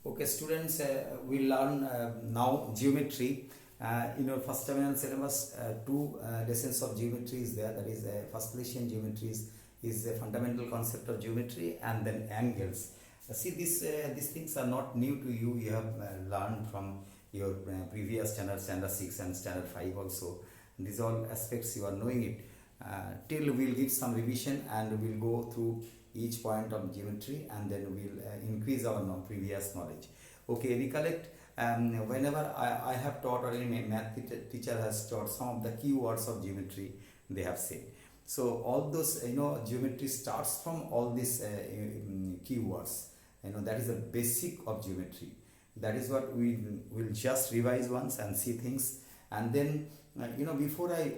Okay, students, we learn now geometry. In your first terminal syllabus, two lessons of geometry is there. That is, first lesson geometry is a fundamental concept of geometry, and then angles. See, these things are not new to you. You have learned from your previous standard 6 and standard 5 also. These all aspects you are knowing it. Till we'll give some revision and we'll go through each point of geometry, and then we'll increase our previous knowledge. Okay, recollect, whenever I have taught, or any math teacher has taught, some of the key words of geometry they have said. So all those, geometry starts from all these key words. That is the basic of geometry. That is what we will just revise once and see things. And then before I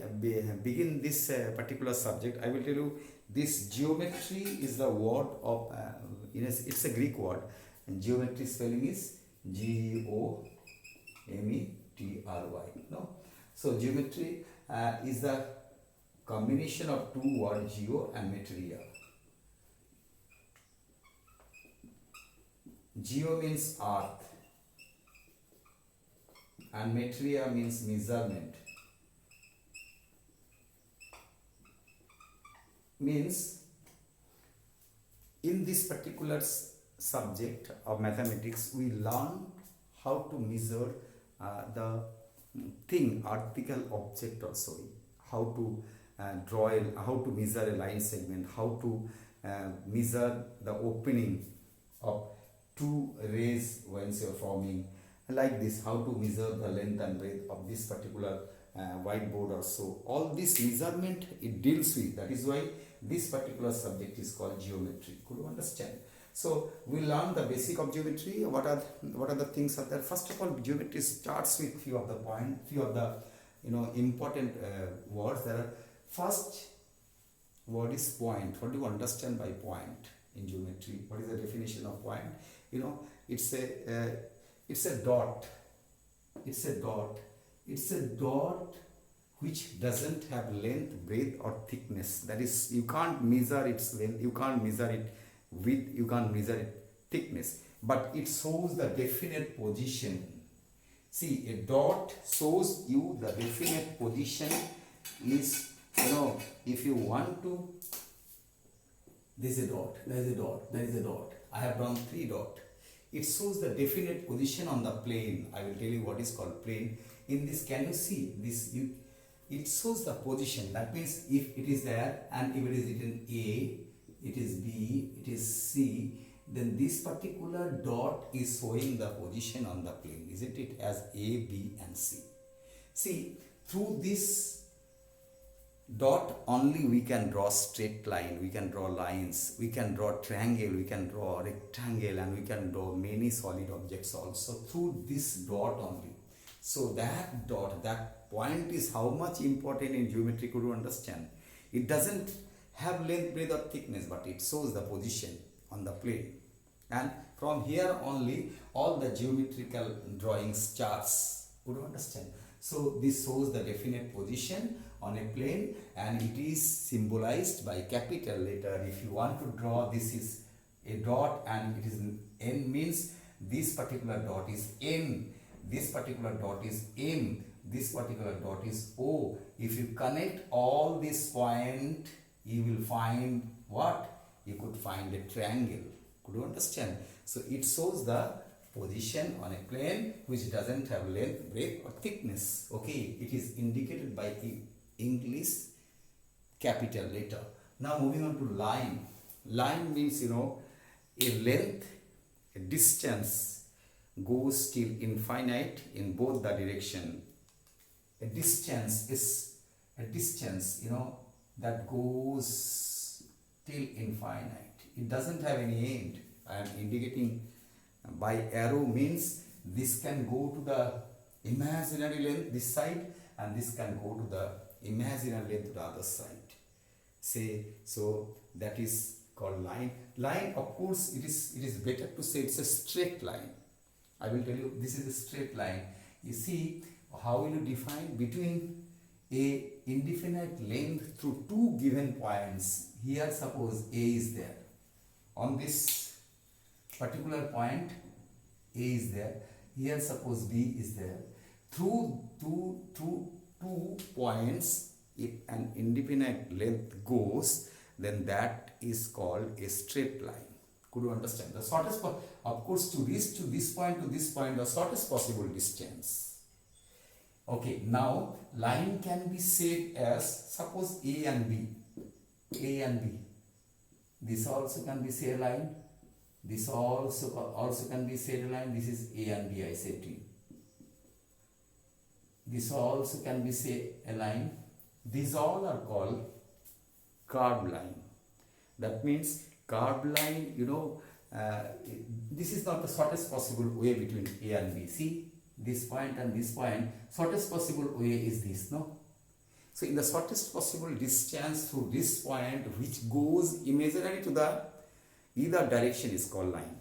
begin this particular subject, I will tell you this geometry is the word of it's a Greek word, and geometry spelling is Geometry. No, so geometry is the combination of two words, geo and metria. Geo means earth and metria means measurement. Means in this particular subject of mathematics, we learn how to measure the thing, article object also, how to how to measure a line segment, how to measure the opening of two rays when you are forming, like this, how to measure the length and breadth of this particular whiteboard or so. All this measurement it deals with. That is why this particular subject is called geometry. Could you understand? So we learn the basic of geometry. What are the things are there? First of all, geometry starts with few of the important words. There are first word is point. What do you understand by point in geometry? What is the definition of point? It's a dot. It's a dot. It's a dot which doesn't have length, breadth or thickness. That is, you can't measure its length, you can't measure it width, you can't measure it thickness, but it shows the definite position. See, a dot shows you the definite position is, if you want to, this is a dot, there is a dot, there is a dot. I have drawn 3 dots. It shows the definite position on the plane. I will tell you what is called plane. In this, can you see this? It shows the position. That means if it is there and if it is written A, it is B, it is C, then this particular dot is showing the position on the plane, isn't it, as A, B and C. See, through this dot only we can draw straight line, we can draw lines, we can draw triangle, we can draw rectangle, and we can draw many solid objects also through this dot only. So that dot, that point is how much important in geometry. Could you understand? It doesn't have length, breadth or thickness, but it shows the position on the plane. And from here only all the geometrical drawings starts. Could you understand? So this shows the definite position on a plane, and it is symbolized by capital letter. If you want to draw, this is a dot and it is N, means this particular dot is N, this particular dot is M, this particular dot is O. If you connect all these points, you will find what? You could find a triangle. Could you understand? So it shows the position on a plane which doesn't have length, breadth or thickness. Okay, it is indicated by English capital letter. Now moving on to line. Line means a length, a distance goes till infinite in both the direction. A distance is a distance that goes till infinite. It doesn't have any end. I am indicating by arrow, means this can go to the imaginary length this side, and this can go to the imaginary length to the other side. So that is called line. Line, of course, it is better to say it's a straight line. I will tell you, this is a straight line. You see, how will you define between a indefinite length through two given points? Here suppose A is there. On this particular point A is there. Here suppose B is there. Through two points, if an indefinite length goes, then that is called a straight line. Could you understand? The shortest, of course, to reach to this point, the shortest possible distance. Okay, now line can be said as, suppose A and B. A and B. This also can be say a line. This also can be said a line. This is A and B, I said to you. This also can be say a line. These all are called curved line. That means curved line, this is not the shortest possible way between A and B. See, this point and this point, shortest possible way is this, no? So in the shortest possible distance through this point, which goes imaginary to the either direction, is called line.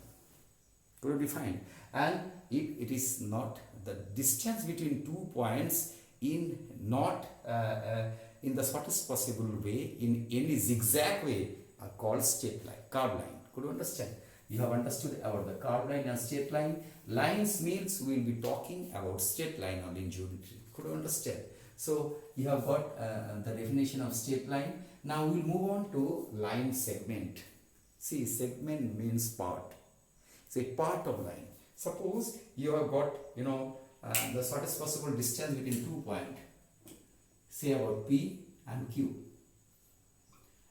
Could you define? And if it is not the distance between 2 points in not in the shortest possible way, in any zigzag way, are called straight line, curved line. Could you understand? You have understood about the curved line and straight line. Lines means we will be talking about straight line only in geometry. Could you understand? So you have got the definition of straight line. Now we will move on to line segment. See, segment means part. It's a part of line. Suppose you have got, the shortest possible distance between 2 points. Say about P and Q.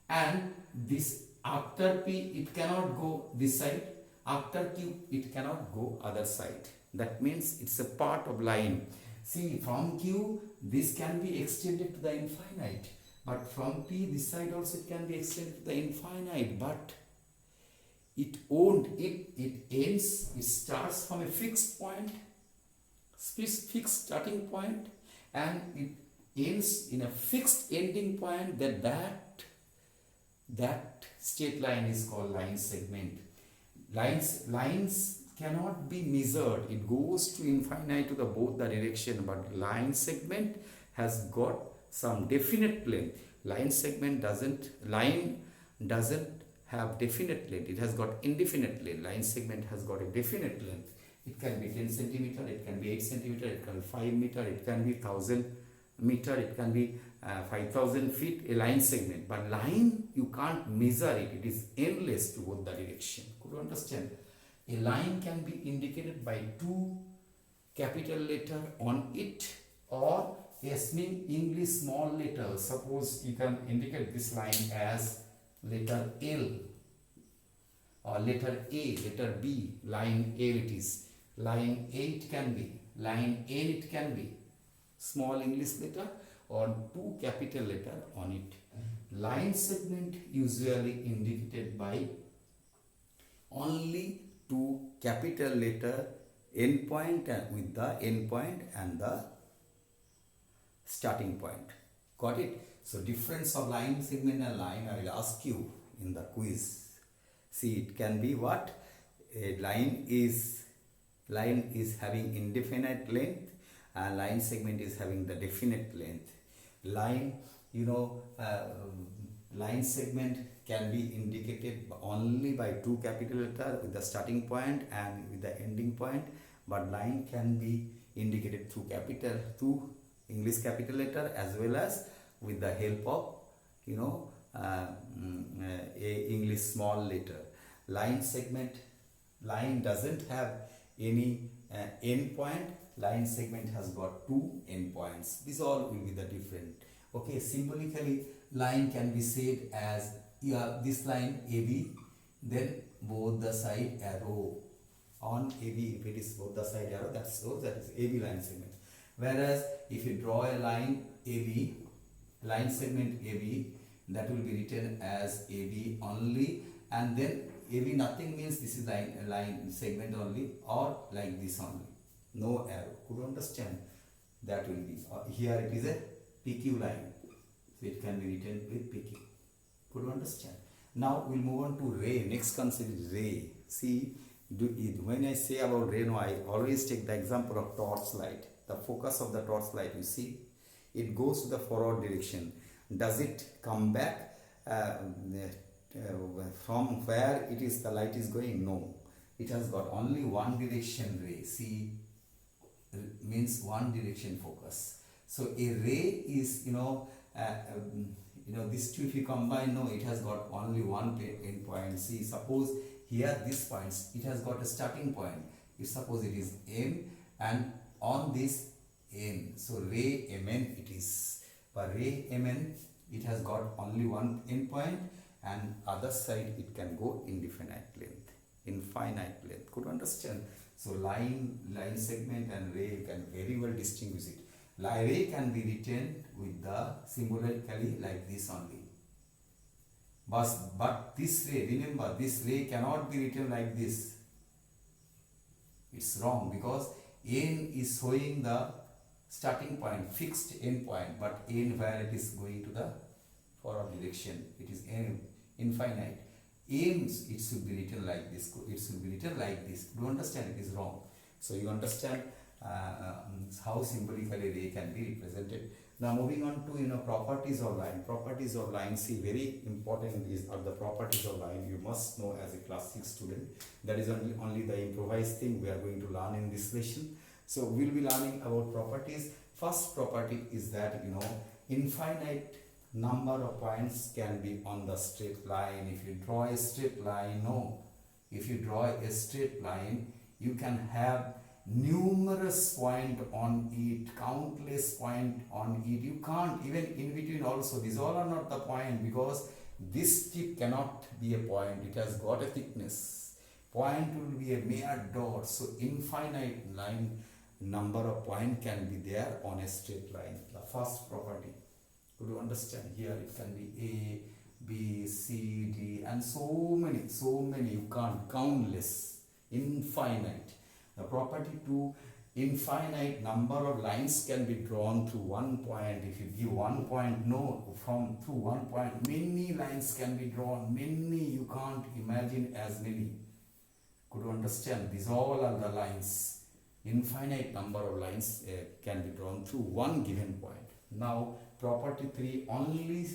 And this, after P, it cannot go this side. After Q, it cannot go other side. That means it's a part of line. See, from Q, this can be extended to the infinite. But from P, this side also it can be extended to the infinite. But it ends, it starts from a fixed point, fixed starting point, and it ends in a fixed ending point. That straight line is called line segment. Lines cannot be measured. It goes to infinite to the both the direction, but line segment has got some definite length. Line doesn't have definite length. It has got indefinite length. Line segment has got a definite length. It can be 10 centimeter, it can be 8 centimeter, it can be 5 meter, it can be 1000 meter, it can be 5000 feet, a line segment. But line, you can't measure it. It is endless to both the direction. Could you understand? A line can be indicated by 2 capital letter on it, or a English small letter. Suppose you can indicate this line as letter L, or letter A, letter B, line L it is. Line A it can be, line N it can be, small English letter or 2 capital letter on it. Line segment usually indicated by only 2 capital letter end point with the end point and the starting point. Got it? So difference of line segment and line I will ask you in the quiz. See, it can be what? A line is having indefinite length and line segment is having the definite length. Line, line segment can be indicated only by 2 capital letter with the starting point and with the ending point, but line can be indicated through 2 English capital letter as well as with the help of a English small letter. Line segment, line doesn't have any end point. Line segment has got 2 end points. These all will be the different. Okay, symbolically line can be said as this line AB, then both the side arrow on AB. If it is both the side arrow, that is AB line segment. Whereas if you draw a line AB, line segment AB, that will be written as AB only, and then AB nothing means this is line segment only, or like this only, no arrow. Could you understand? That will be here it is a PQ line, so it can be written with PQ. Could you understand? Now we'll move on to ray. Next concept is ray. See, when I say about ray, I always take the example of torch light. The focus of the torch light, you see, it goes to the forward direction. Does it come back from where it is the light is going? No. it has got only one direction ray. See, means one direction focus. So a ray is, these two if you combine, no, it has got only one end point. See, suppose here this points, it has got a starting point. If suppose it is M and on this N, so ray Mn it is. But ray Mn, it has got only one end point, and other side it can go infinite length. Could you understand? So line segment and ray, you can very well distinguish it. Ray can be written with the symbolically like this only. But this ray, remember, this ray cannot be written like this. It's wrong, because N is showing the starting point, fixed end point, but N where it is going to the forward direction, it is N, infinite. M, it should be written like this. It should be written like this. Do you understand? It is wrong. So you understand how symbolically ray can be represented. Now moving on to properties of line. Properties of line. See, very important is the properties of line. You must know as a class 6 student. That is only the improvised thing we are going to learn in this lesson. So we'll be learning about properties. First property is that infinite number of points can be on the straight line. If you draw a straight line, if you draw a straight line, you can have numerous point on it, countless point on it. You can't even in between also. These all are not the point, because this tip cannot be a point. It has got a thickness. Point will be a mere dot. So infinite number of point can be there on a straight line. The first property. Could you understand? Here it can be A, B, C, D, and so many, you can't, countless, infinite. The property 2, infinite number of lines can be drawn through one point. If you give 1 point, through 1 point, many lines can be drawn, you can't imagine as many. Could you understand? These all are the lines. Infinite number of lines can be drawn through one given point. Now, property 3, only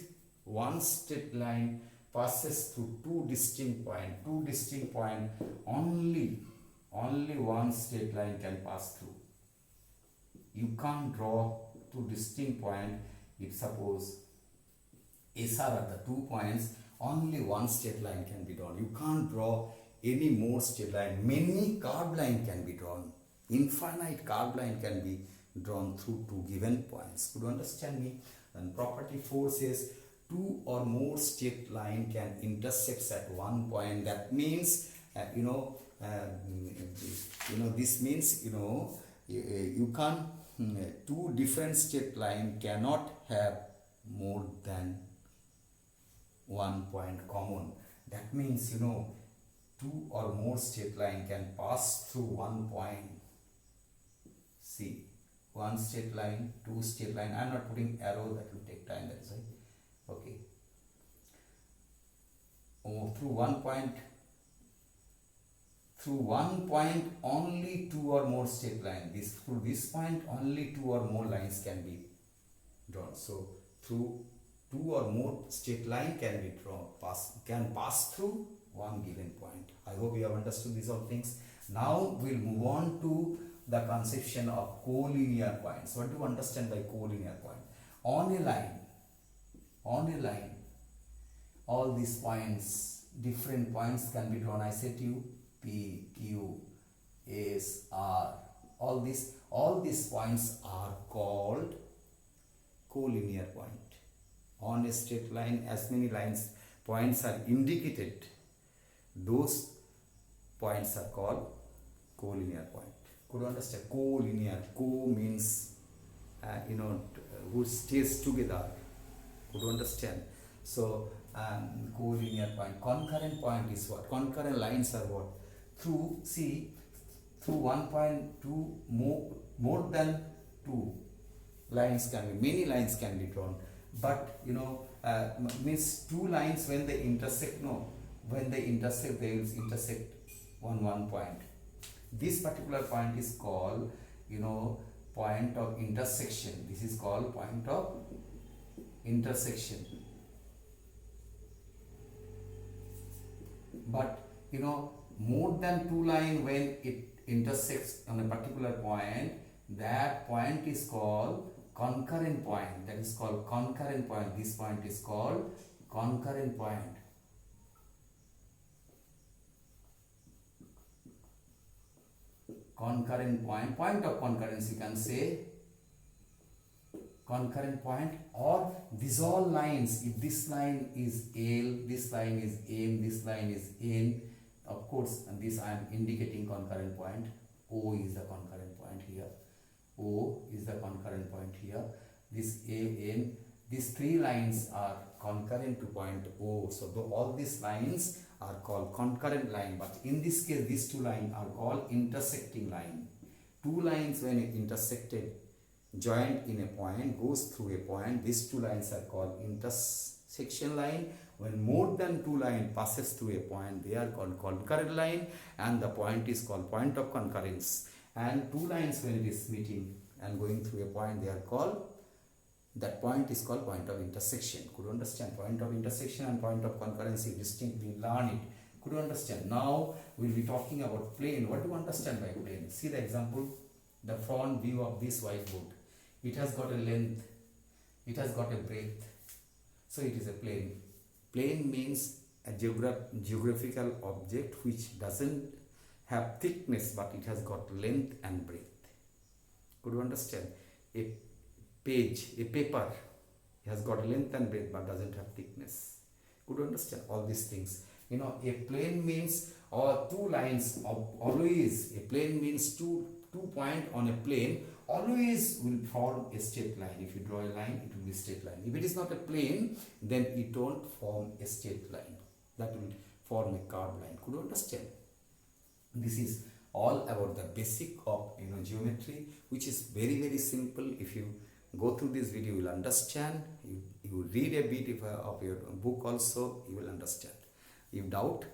one straight line passes through two distinct points. Only one straight line can pass through. You can't draw two distinct points. If suppose SR are the 2 points, only one straight line can be drawn. You can't draw any more straight line. Many curved line can be drawn. Infinite curved line can be drawn through two given points. Could you understand me? And property 4 says 2 or more straight line can intersect at one point. That means this means you can't, two different straight line cannot have more than 1 point common. That means 2 or more straight line can pass through 1 point. See, one straight line, two straight line. I am not putting arrow, that will take time, that is why. Okay. Through one point only 2 or more straight line. Through this point only 2 or more lines can be drawn. So through 2 or more straight line can be drawn, can pass through one given point. I hope you have understood these all things. Now we'll move on to the conception of collinear points. What do you understand by collinear point? On a line, all these points, different points can be drawn. I said to you, P, Q, S, R. All these points are called collinear point. On a straight line, as many points are indicated, those points are called collinear point. Could you understand? Collinear. Co means who stays together. Could you understand? So collinear point. Concurrent point is what? Concurrent lines are what? Through 1 point, more than 2 lines can be, many lines can be drawn. But means 2 lines when they intersect, they will intersect one point. This particular point is called point of intersection. This is called point of intersection. But more than two line when it intersects on a particular point, that point is called concurrent point. That is called concurrent point. This point is called concurrent point. Concurrent point, point of concurrence, you can say concurrent point. Or these all lines, if this line is L, this line is M, this line is N, of course, and this I am indicating concurrent point. O is the concurrent point here. O is the concurrent point here. This A, N, these three lines are concurrent to point O. So all these lines are called concurrent line, but in this case these two lines are called intersecting line. Two lines when intersected, joined in a point, goes through a point, these two lines are called intersection line. When more than two lines passes through a point, they are called concurrent line, and the point is called point of concurrence. And two lines when it is meeting and going through a point, they are called, that point is called point of intersection. Could you understand? Point of intersection and point of concurrence, you distinctly learn it. Could you understand? Now we will be talking about plane. What do you understand by plane? See the example, the front view of this whiteboard. It has got a length, it has got a breadth, so it is a plane. Plane means a geographical object which doesn't have thickness, but it has got length and breadth. Could you understand? A page, a paper has got length and breadth but doesn't have thickness. Could you understand all these things? You know, a plane means, or two lines of, always a plane means two points on a plane always will form a straight line. If you draw a line, it will be a straight line. If it is not a plane, then it won't form a straight line. That will form a curved line. Could you understand? This is all about the basic of geometry, which is very simple. If you go through this video, you will understand. You read a bit of your book also, you will understand. If doubt,